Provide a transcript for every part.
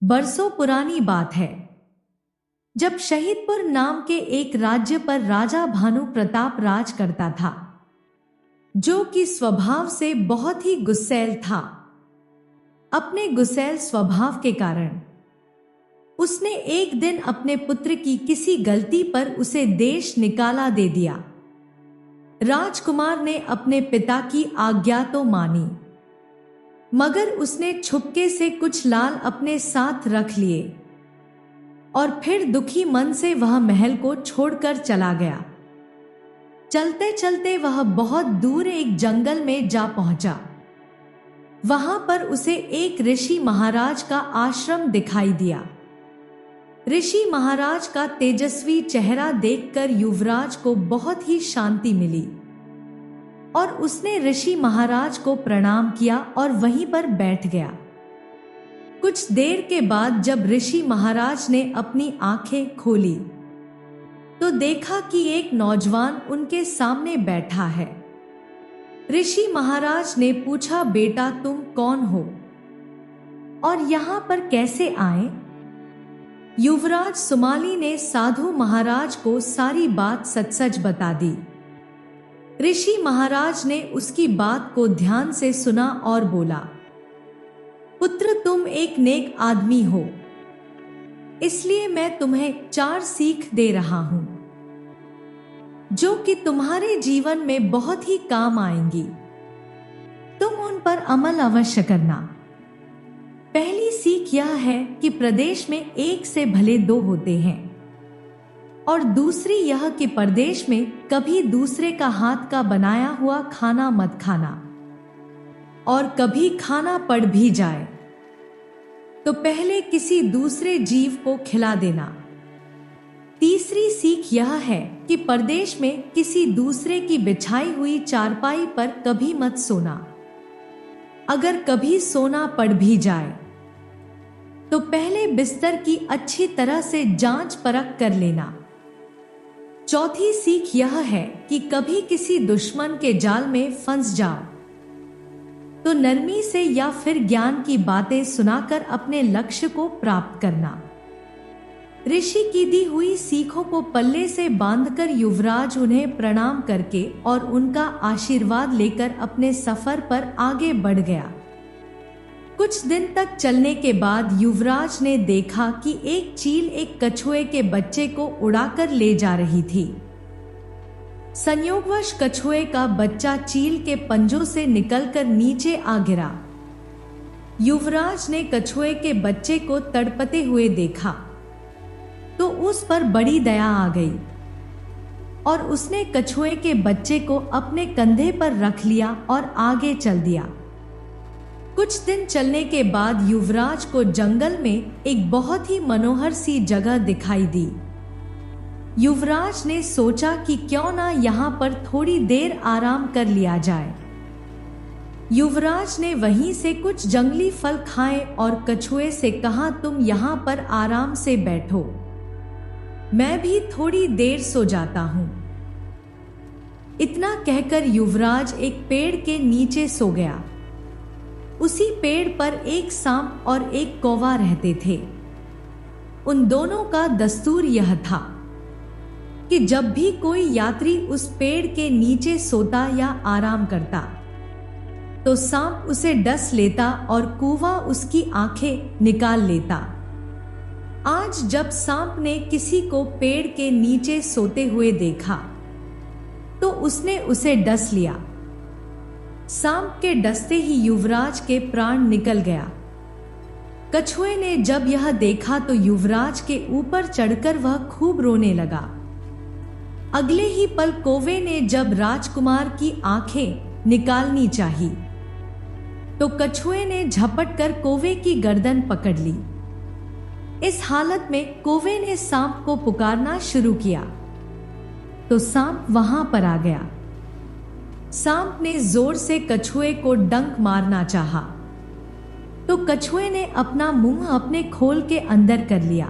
बरसों पुरानी बात है जब शहीदपुर नाम के एक राज्य पर राजा भानु प्रताप राज करता था, जो कि स्वभाव से बहुत ही गुस्सैल था। अपने गुस्सैल स्वभाव के कारण उसने एक दिन अपने पुत्र की किसी गलती पर उसे देश निकाला दे दिया। राजकुमार ने अपने पिता की आज्ञा तो मानी, मगर उसने छुपके से कुछ लाल अपने साथ रख लिए और फिर दुखी मन से वह महल को छोड़कर चला गया। चलते चलते वह बहुत दूर एक जंगल में जा पहुंचा। वहां पर उसे एक ऋषि महाराज का आश्रम दिखाई दिया। ऋषि महाराज का तेजस्वी चेहरा देखकर युवराज को बहुत ही शांति मिली और उसने ऋषि महाराज को प्रणाम किया और वहीं पर बैठ गया। कुछ देर के बाद जब ऋषि महाराज ने अपनी आंखें खोली तो देखा कि एक नौजवान उनके सामने बैठा है। ऋषि महाराज ने पूछा, बेटा तुम कौन हो और यहाँ पर कैसे आए? युवराज सुमाली ने साधु महाराज को सारी बात सच सच बता दी। ऋषि महाराज ने उसकी बात को ध्यान से सुना और बोला, पुत्र तुम एक नेक आदमी हो, इसलिए मैं तुम्हें 4 सीख दे रहा हूं जो कि तुम्हारे जीवन में बहुत ही काम आएंगी। तुम उन पर अमल अवश्य करना। पहली सीख यह है कि प्रदेश में एक से भले 2 होते हैं और दूसरी यह कि परदेश में कभी दूसरे का हाथ का बनाया हुआ खाना मत खाना और कभी खाना पड़ भी जाए तो पहले किसी दूसरे जीव को खिला देना। तीसरी सीख यह है कि परदेश में किसी दूसरे की बिछाई हुई चारपाई पर कभी मत सोना। अगर कभी सोना पड़ भी जाए तो पहले बिस्तर की अच्छी तरह से जांच परख कर लेना। चौथी सीख यह है कि कभी किसी दुश्मन के जाल में फंस जाओ तो नरमी से या फिर ज्ञान की बातें सुनाकर अपने लक्ष्य को प्राप्त करना। ऋषि की दी हुई सीखों को पल्ले से बांधकर युवराज उन्हें प्रणाम करके और उनका आशीर्वाद लेकर अपने सफर पर आगे बढ़ गया। कुछ दिन तक चलने के बाद युवराज ने देखा कि एक चील एक कछुए के बच्चे को उड़ाकर ले जा रही थी। संयोगवश कछुए का बच्चा चील के पंजों से निकलकर नीचे आ गिरा। युवराज ने कछुए के बच्चे को तड़पते हुए देखा तो उस पर बड़ी दया आ गई और उसने कछुए के बच्चे को अपने कंधे पर रख लिया और आगे चल दिया। कुछ दिन चलने के बाद युवराज को जंगल में एक बहुत ही मनोहर सी जगह दिखाई दी। युवराज ने सोचा कि क्यों ना यहाँ पर थोड़ी देर आराम कर लिया जाए। युवराज ने वहीं से कुछ जंगली फल खाए और कछुए से कहा, तुम यहाँ पर आराम से बैठो, मैं भी थोड़ी देर सो जाता हूं। इतना कहकर युवराज एक पेड़ के नीचे सो गया। उसी पेड़ पर एक सांप और एक कौवा रहते थे। उन दोनों का दस्तूर यह था कि जब भी कोई यात्री उस पेड़ के नीचे सोता या आराम करता तो सांप उसे डस लेता और कौवा उसकी आंखें निकाल लेता। आज जब सांप ने किसी को पेड़ के नीचे सोते हुए देखा तो उसने उसे डस लिया। सांप के डसते ही युवराज के प्राण निकल गया। कछुए ने जब यह देखा तो युवराज के ऊपर चढ़कर वह खूब रोने लगा। अगले ही पल कौवे ने जब राजकुमार की आंखें निकालनी चाही तो कछुए ने झपट कर कौवे की गर्दन पकड़ ली। इस हालत में कौवे ने सांप को पुकारना शुरू किया तो सांप वहां पर आ गया। सांप ने जोर से कछुए को डंक मारना चाहा तो कछुए ने अपना मुंह अपने खोल के अंदर कर लिया।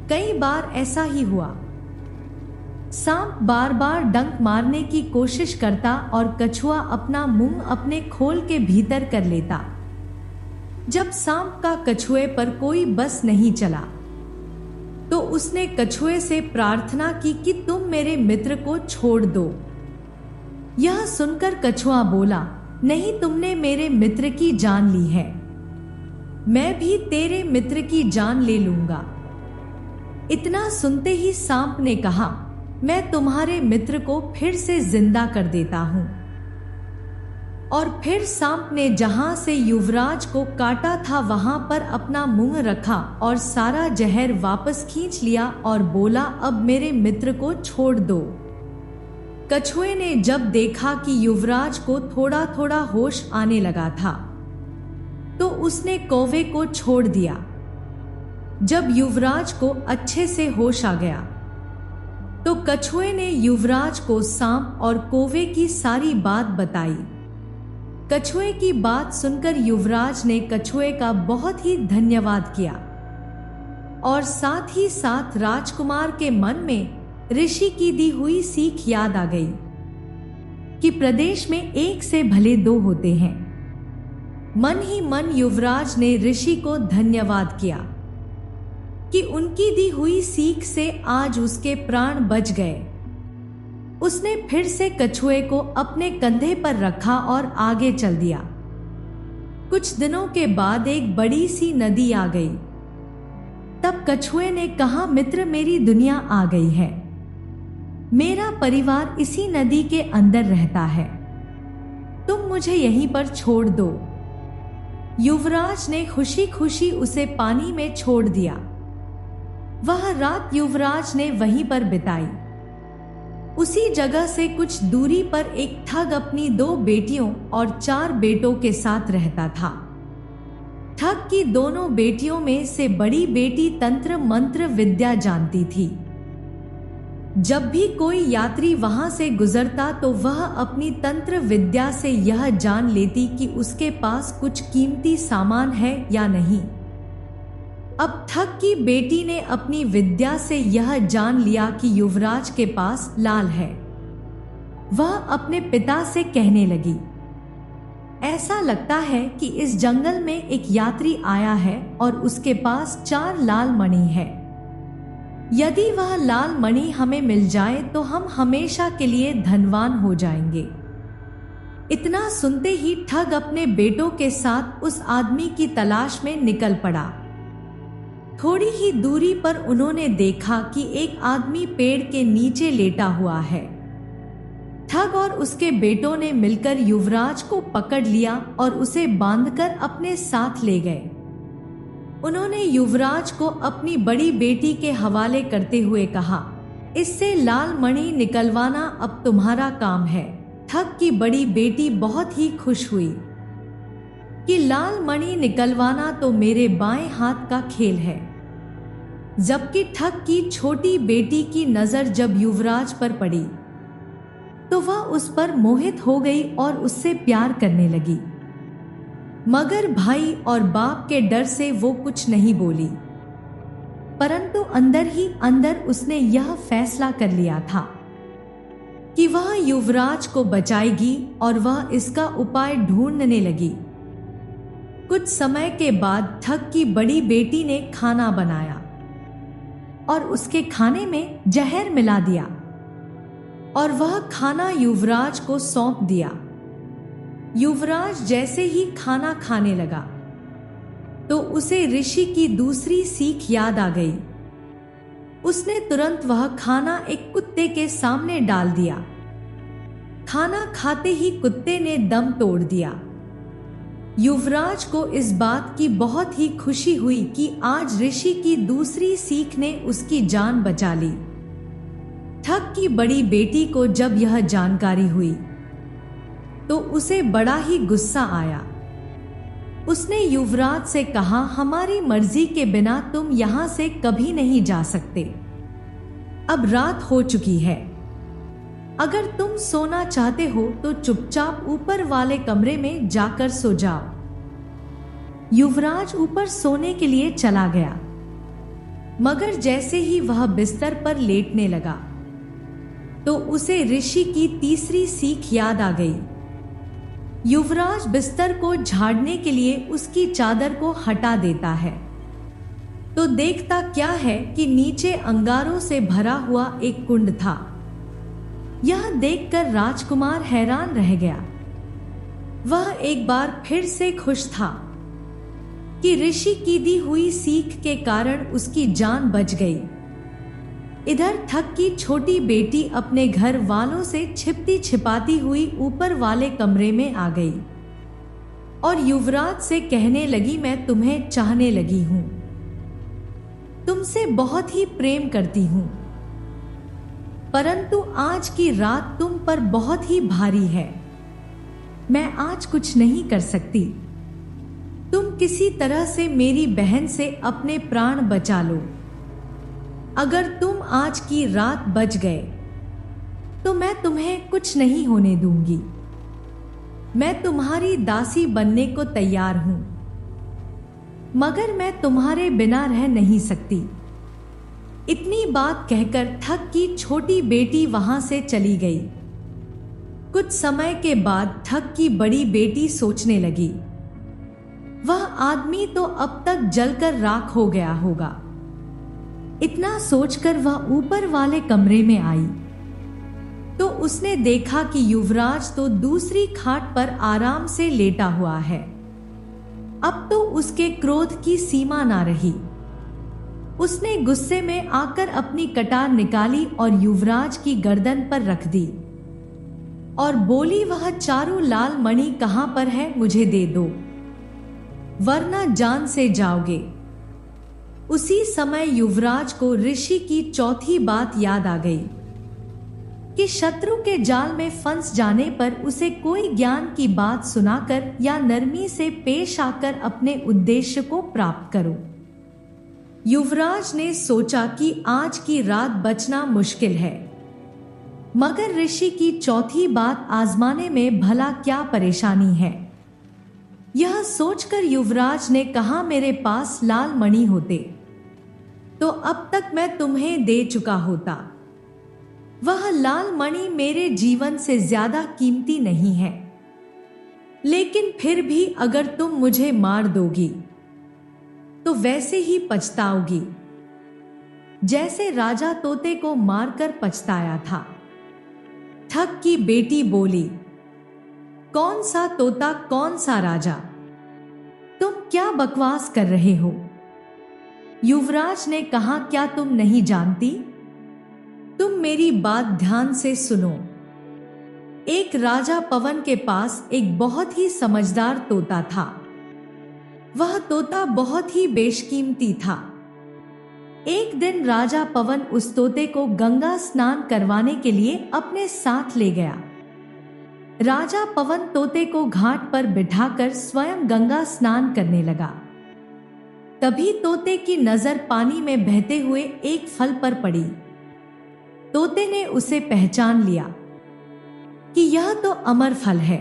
कई बार ऐसा ही हुआ। सांप बार बार डंक मारने की कोशिश करता और कछुआ अपना मुंह अपने खोल के भीतर कर लेता। जब सांप का कछुए पर कोई बस नहीं चला तो उसने कछुए से प्रार्थना की कि तुम मेरे मित्र को छोड़ दो। यह सुनकर कछुआ बोला, नहीं, तुमने मेरे मित्र की जान ली है, मैं भी तेरे मित्र की जान ले लूंगा। इतना सुनते ही सांप ने कहा, मैं तुम्हारे मित्र को फिर से जिंदा कर देता हूं। और फिर सांप ने जहां से युवराज को काटा था वहां पर अपना मुंह रखा और सारा जहर वापस खींच लिया और बोला, अब मेरे मित्र को छोड़ दो। कछुए ने जब देखा कि युवराज को थोड़ा थोड़ा होश आने लगा था तो उसने कौवे को छोड़ दिया। जब युवराज को अच्छे से होश आ गया तो कछुए ने युवराज को सांप और कौवे की सारी बात बताई। कछुए की बात सुनकर युवराज ने कछुए का बहुत ही धन्यवाद किया और साथ ही साथ राजकुमार के मन में ऋषि की दी हुई सीख याद आ गई कि प्रदेश में एक से भले दो होते हैं। मन ही मन युवराज ने ऋषि को धन्यवाद किया कि उनकी दी हुई सीख से आज उसके प्राण बच गए। उसने फिर से कछुए को अपने कंधे पर रखा और आगे चल दिया। कुछ दिनों के बाद एक बड़ी सी नदी आ गई। तब कछुए ने कहा, मित्र, मेरी दुनिया आ गई है, मेरा परिवार इसी नदी के अंदर रहता है, तुम मुझे यहीं पर छोड़ दो। युवराज ने खुशी खुशी उसे पानी में छोड़ दिया। वह रात युवराज ने वहीं पर बिताई। उसी जगह से कुछ दूरी पर एक ठग अपनी 2 बेटियों और 4 बेटों के साथ रहता था। ठग की दोनों बेटियों में से बड़ी बेटी तंत्र मंत्र विद्या जानती थी। जब भी कोई यात्री वहां से गुजरता तो वह अपनी तंत्र विद्या से यह जान लेती कि उसके पास कुछ कीमती सामान है या नहीं। अब ठग की बेटी ने अपनी विद्या से यह जान लिया कि युवराज के पास लाल है। वह अपने पिता से कहने लगी, ऐसा लगता है कि इस जंगल में एक यात्री आया है और उसके पास 4 लाल मणि है। यदि वह लाल मणि हमें मिल जाए तो हम हमेशा के लिए धनवान हो जाएंगे। इतना सुनते ही ठग अपने बेटों के साथ उस आदमी की तलाश में निकल पड़ा। थोड़ी ही दूरी पर उन्होंने देखा कि एक आदमी पेड़ के नीचे लेटा हुआ है। ठग और उसके बेटों ने मिलकर युवराज को पकड़ लिया और उसे बांधकर अपने साथ ले गए। उन्होंने युवराज को अपनी बड़ी बेटी के हवाले करते हुए कहा, इससे लाल मणि निकलवाना अब तुम्हारा काम है। ठग की बड़ी बेटी बहुत ही खुश हुई कि लाल मणि निकलवाना तो मेरे बाएं हाथ का खेल है। जबकि ठग की छोटी बेटी की नजर जब युवराज पर पड़ी तो वह उस पर मोहित हो गई और उससे प्यार करने लगी। मगर भाई और बाप के डर से वो कुछ नहीं बोली, परंतु अंदर ही अंदर उसने यह फैसला कर लिया था कि वह युवराज को बचाएगी और वह इसका उपाय ढूंढने लगी। कुछ समय के बाद ठग की बड़ी बेटी ने खाना बनाया और उसके खाने में जहर मिला दिया और वह खाना युवराज को सौंप दिया। युवराज जैसे ही खाना खाने लगा तो उसे ऋषि की दूसरी सीख याद आ गई। उसने तुरंत वह खाना एक कुत्ते के सामने डाल दिया। खाना खाते ही कुत्ते ने दम तोड़ दिया। युवराज को इस बात की बहुत ही खुशी हुई कि आज ऋषि की दूसरी सीख ने उसकी जान बचा ली। ठग की बड़ी बेटी को जब यह जानकारी हुई तो उसे बड़ा ही गुस्सा आया। उसने युवराज से कहा, हमारी मर्जी के बिना तुम यहां से कभी नहीं जा सकते। अब रात हो चुकी है, अगर तुम सोना चाहते हो तो चुपचाप ऊपर वाले कमरे में जाकर सो जाओ। युवराज ऊपर सोने के लिए चला गया, मगर जैसे ही वह बिस्तर पर लेटने लगा तो उसे ऋषि की तीसरी सीख याद आ गई। युवराज बिस्तर को झाड़ने के लिए उसकी चादर को हटा देता है तो देखता क्या है कि नीचे अंगारों से भरा हुआ एक कुंड था। यह देखकर राजकुमार हैरान रह गया। वह एक बार फिर से खुश था कि ऋषि की दी हुई सीख के कारण उसकी जान बच गई। इधर थक की छोटी बेटी अपने घर वालों से छिपती छिपाती हुई ऊपर वाले कमरे में आ गई और युवराज से कहने लगी, मैं तुम्हें चाहने लगी हूं, तुमसे बहुत ही प्रेम करती हूं, परंतु आज की रात तुम पर बहुत ही भारी है। मैं आज कुछ नहीं कर सकती। तुम किसी तरह से मेरी बहन से अपने प्राण बचा लो। अगर तुम आज की रात बच गए तो मैं तुम्हें कुछ नहीं होने दूंगी। मैं तुम्हारी दासी बनने को तैयार हूं, मगर मैं तुम्हारे बिना रह नहीं सकती। इतनी बात कहकर थक की छोटी बेटी वहां से चली गई। कुछ समय के बाद थक की बड़ी बेटी सोचने लगी, वह आदमी तो अब तक जलकर राख हो गया होगा। इतना सोचकर वह ऊपर वाले कमरे में आई तो उसने देखा कि युवराज तो दूसरी खाट पर आराम से लेटा हुआ है। अब तो उसके क्रोध की सीमा ना रही। उसने गुस्से में आकर अपनी कटार निकाली और युवराज की गर्दन पर रख दी और बोली, वह चारों लाल मणि कहां पर है, मुझे दे दो, वरना जान से जाओगे। उसी समय युवराज को ऋषि की चौथी बात याद आ गई कि शत्रु के जाल में फंस जाने पर उसे कोई ज्ञान की बात सुनाकर या नरमी से पेश आकर अपने उद्देश्य को प्राप्त करो। युवराज ने सोचा कि आज की रात बचना मुश्किल है, मगर ऋषि की चौथी बात आजमाने में भला क्या परेशानी है। यह सोचकर युवराज ने कहा, मेरे पास लाल मणि होते तो अब तक मैं तुम्हें दे चुका होता। वह लाल मणि मेरे जीवन से ज्यादा कीमती नहीं है, लेकिन फिर भी अगर तुम मुझे मार दोगी तो वैसे ही पछताओगी जैसे राजा तोते को मारकर पछताया था। थक की बेटी बोली, कौन सा तोता, कौन सा राजा, तुम क्या बकवास कर रहे हो? युवराज ने कहा, क्या तुम नहीं जानती? तुम मेरी बात ध्यान से सुनो। एक राजा पवन के पास एक बहुत ही समझदार तोता था। वह तोता बहुत ही बेशकीमती था। एक दिन राजा पवन उस तोते को गंगा स्नान करवाने के लिए अपने साथ ले गया। राजा पवन तोते को घाट पर बिठाकर स्वयं गंगा स्नान करने लगा। तभी तोते की नजर पानी में बहते हुए एक फल पर पड़ी। तोते ने उसे पहचान लिया कि यह तो अमर फल है।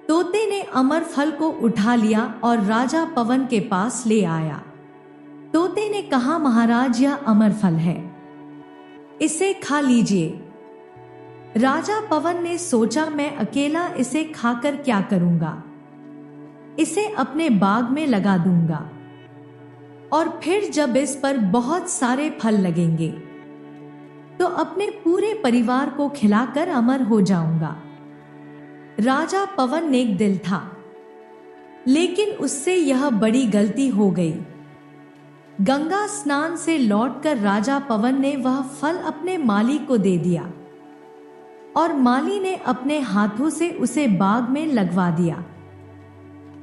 तोते ने अमर फल को उठा लिया और राजा पवन के पास ले आया। तोते ने कहा, महाराज, यह अमर फल है, इसे खा लीजिए। राजा पवन ने सोचा, मैं अकेला इसे खाकर क्या करूंगा, इसे अपने बाग में लगा दूंगा और फिर जब इस पर बहुत सारे फल लगेंगे तो अपने पूरे परिवार को खिलाकर अमर हो जाऊंगा। राजा पवन नेक दिल था, लेकिन उससे यह बड़ी गलती हो गई। गंगा स्नान से लौटकर राजा पवन ने वह फल अपने माली को दे दिया और माली ने अपने हाथों से उसे बाग में लगवा दिया।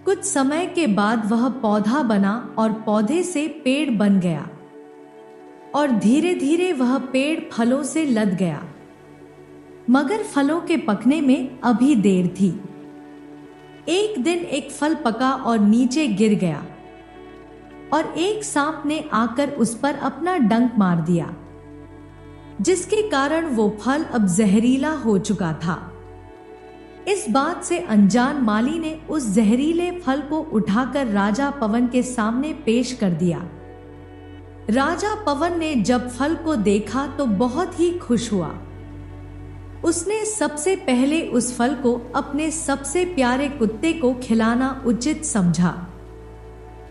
कुछ समय के बाद वह पौधा बना और पौधे से पेड़ बन गया और धीरे धीरे वह पेड़ फलों से लद गया, मगर फलों के पकने में अभी देर थी। एक दिन एक फल पका और नीचे गिर गया और एक सांप ने आकर उस पर अपना डंक मार दिया, जिसके कारण वो फल अब जहरीला हो चुका था। इस बात से अनजान माली ने उस जहरीले फल को उठाकर राजा पवन के सामने पेश कर दिया। राजा पवन ने जब फल को देखा तो बहुत ही खुश हुआ। उसने सबसे पहले उस फल को अपने सबसे प्यारे कुत्ते को खिलाना उचित समझा।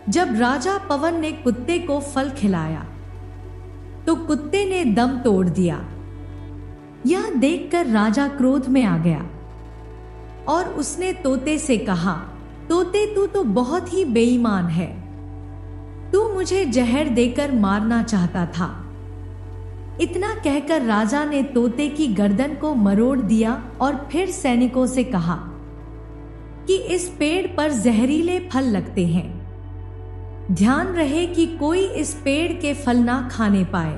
जब राजा पवन ने कुत्ते को फल खिलाया तो कुत्ते ने दम तोड़ दिया। यह देखकर राजा क्रोध में आ गया और उसने तोते से कहा, तोते तू तो बहुत ही बेईमान है, तू मुझे जहर देकर मारना चाहता था। इतना कहकर राजा ने तोते की गर्दन को मरोड़ दिया और फिर सैनिकों से कहा कि इस पेड़ पर जहरीले फल लगते हैं, ध्यान रहे कि कोई इस पेड़ के फल ना खाने पाए।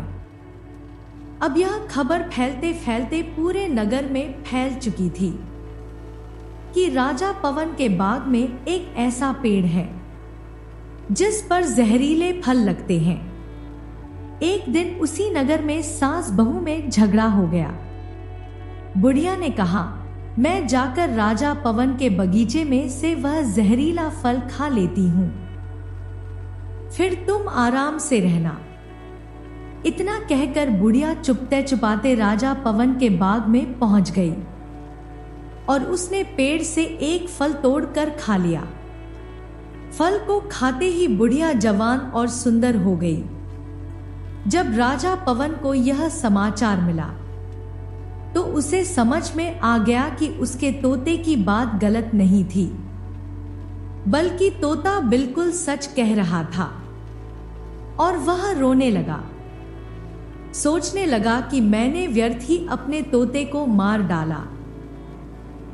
अब यह खबर फैलते फैलते पूरे नगर में फैल चुकी थी कि राजा पवन के बाग में एक ऐसा पेड़ है जिस पर जहरीले फल लगते हैं। एक दिन उसी नगर में सास बहू में झगड़ा हो गया। बुढ़िया ने कहा, मैं जाकर राजा पवन के बगीचे में से वह जहरीला फल खा लेती हूं, फिर तुम आराम से रहना। इतना कहकर बुढ़िया चुपते चुपाते राजा पवन के बाग में पहुंच गई और उसने पेड़ से एक फल तोड़कर खा लिया। फल को खाते ही बुढ़िया जवान और सुंदर हो गई। जब राजा पवन को यह समाचार मिला तो उसे समझ में आ गया कि उसके तोते की बात गलत नहीं थी, बल्कि तोता बिल्कुल सच कह रहा था। और वह रोने लगा, सोचने लगा कि मैंने व्यर्थ ही अपने तोते को मार डाला।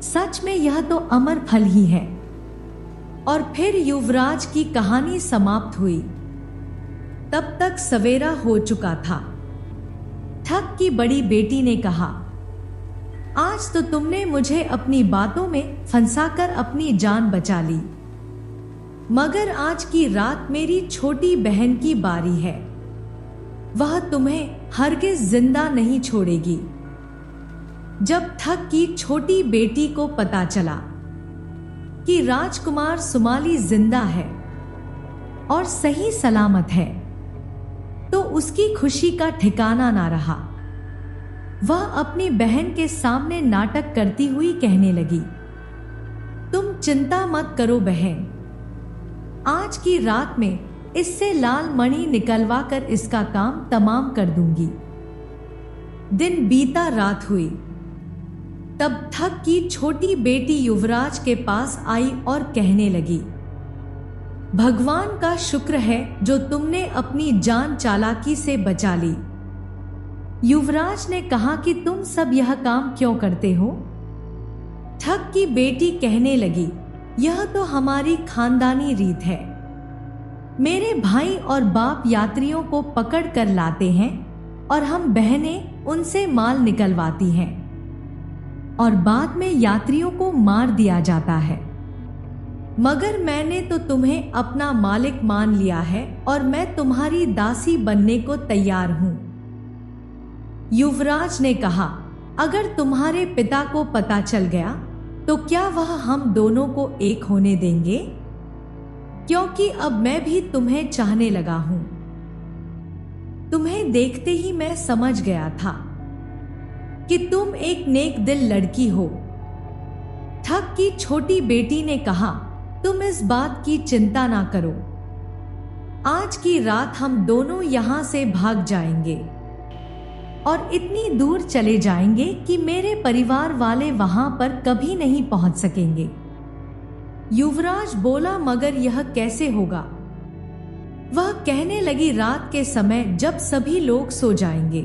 सच में यह तो अमर फल ही है। और फिर युवराज की कहानी समाप्त हुई। तब तक सवेरा हो चुका था। ठग की बड़ी बेटी ने कहा, आज तो तुमने मुझे अपनी बातों में फंसाकर अपनी जान बचा ली, मगर आज की रात मेरी छोटी बहन की बारी है। वह तुम्हें हरगिज जिंदा नहीं छोड़ेगी। जब ठग की छोटी बेटी को पता चला कि राजकुमार सुमाली जिंदा है और सही सलामत है, तो उसकी खुशी का ठिकाना ना रहा। वह अपनी बहन के सामने नाटक करती हुई कहने लगी, तुम चिंता मत करो बहन, आज की रात में इससे लाल मणि निकलवा कर इसका काम तमाम कर दूंगी। दिन बीता, रात हुई। तब ठग की छोटी बेटी युवराज के पास आई और कहने लगी, भगवान का शुक्र है जो तुमने अपनी जान चालाकी से बचा ली। युवराज ने कहा कि तुम सब यह काम क्यों करते हो? ठग की बेटी कहने लगी, यह तो हमारी खानदानी रीत है। मेरे भाई और बाप यात्रियों को पकड़ कर लाते हैं और हम बहनें उनसे माल निकलवाती हैं और बाद में यात्रियों को मार दिया जाता है। मगर मैंने तो तुम्हें अपना मालिक मान लिया है और मैं तुम्हारी दासी बनने को तैयार हूं। युवराज ने कहा, अगर तुम्हारे पिता को पता चल गया तो क्या वह हम दोनों को एक होने देंगे? क्योंकि अब मैं भी तुम्हें चाहने लगा हूं। तुम्हें देखते ही मैं समझ गया था कि तुम एक नेक दिल लड़की हो। ठग की छोटी बेटी ने कहा, तुम इस बात की चिंता ना करो, आज की रात हम दोनों यहां से भाग जाएंगे और इतनी दूर चले जाएंगे कि मेरे परिवार वाले वहां पर कभी नहीं पहुंच सकेंगे। युवराज बोला, मगर यह कैसे होगा? वह कहने लगी, रात के समय जब सभी लोग सो जाएंगे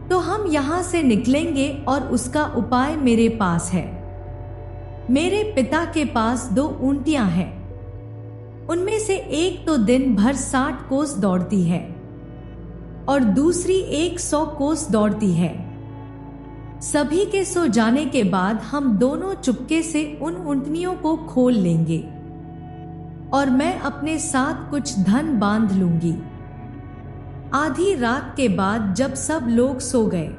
तो हम यहां से निकलेंगे और उसका उपाय मेरे पास है। मेरे पिता के पास 2 ऊंटियां हैं, उनमें से एक तो दिन भर 60 कोस दौड़ती है और दूसरी 100 कोस दौड़ती है। सभी के सो जाने के बाद हम दोनों चुपके से उन ऊंटनियों को खोल लेंगे और मैं अपने साथ कुछ धन बांध लूंगी। आधी रात के बाद जब सब लोग सो गए,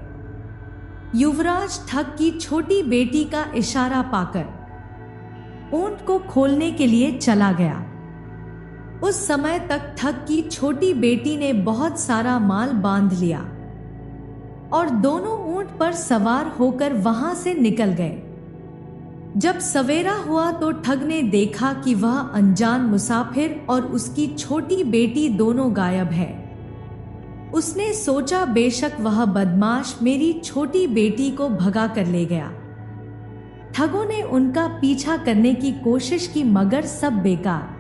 युवराज ठग की छोटी बेटी का इशारा पाकर ऊंट को खोलने के लिए चला गया। उस समय तक ठग की छोटी बेटी ने बहुत सारा माल बांध लिया। और दोनों ऊंट पर सवार होकर वहां से निकल गए। जब सवेरा हुआ तो ठग ने देखा कि वह अनजान मुसाफिर और उसकी छोटी बेटी दोनों गायब है। उसने सोचा बेशक वह बदमाश मेरी छोटी बेटी को भगा कर ले गया। ठगों ने उनका पीछा करने की कोशिश की मगर सब बेकार।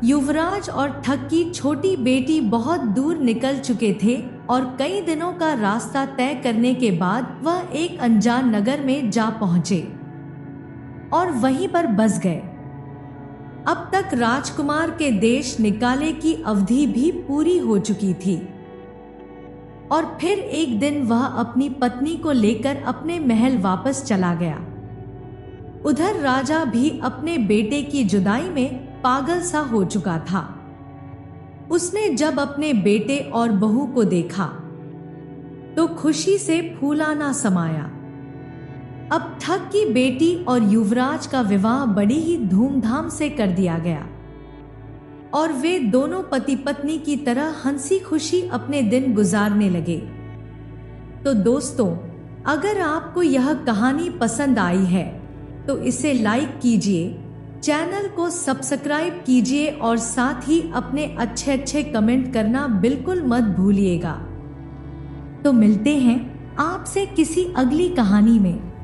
युवराज और ठग की छोटी बेटी बहुत दूर निकल चुके थे और कई दिनों का रास्ता तय करने के बाद वह एक अनजान नगर में जा पहुंचे और वहीं पर बस गए। अब तक राजकुमार के देश निकाले की अवधि भी पूरी हो चुकी थी और फिर एक दिन वह अपनी पत्नी को लेकर अपने महल वापस चला गया। उधर राजा भी अपने बेटे की जुदाई में पागल सा हो चुका था। उसने जब अपने बेटे और बहू को देखा तो खुशी से फूला ना समाया। अब ठग की बेटी और युवराज का विवाह बड़ी ही धूमधाम से कर दिया गया और वे दोनों पति पत्नी की तरह हंसी खुशी अपने दिन गुजारने लगे। तो दोस्तों, अगर आपको यह कहानी पसंद आई है तो इसे लाइक कीजिए, चैनल को सब्सक्राइब कीजिए और साथ ही अपने अच्छे कमेंट करना बिल्कुल मत भूलिएगा। तो मिलते हैं आपसे किसी अगली कहानी में।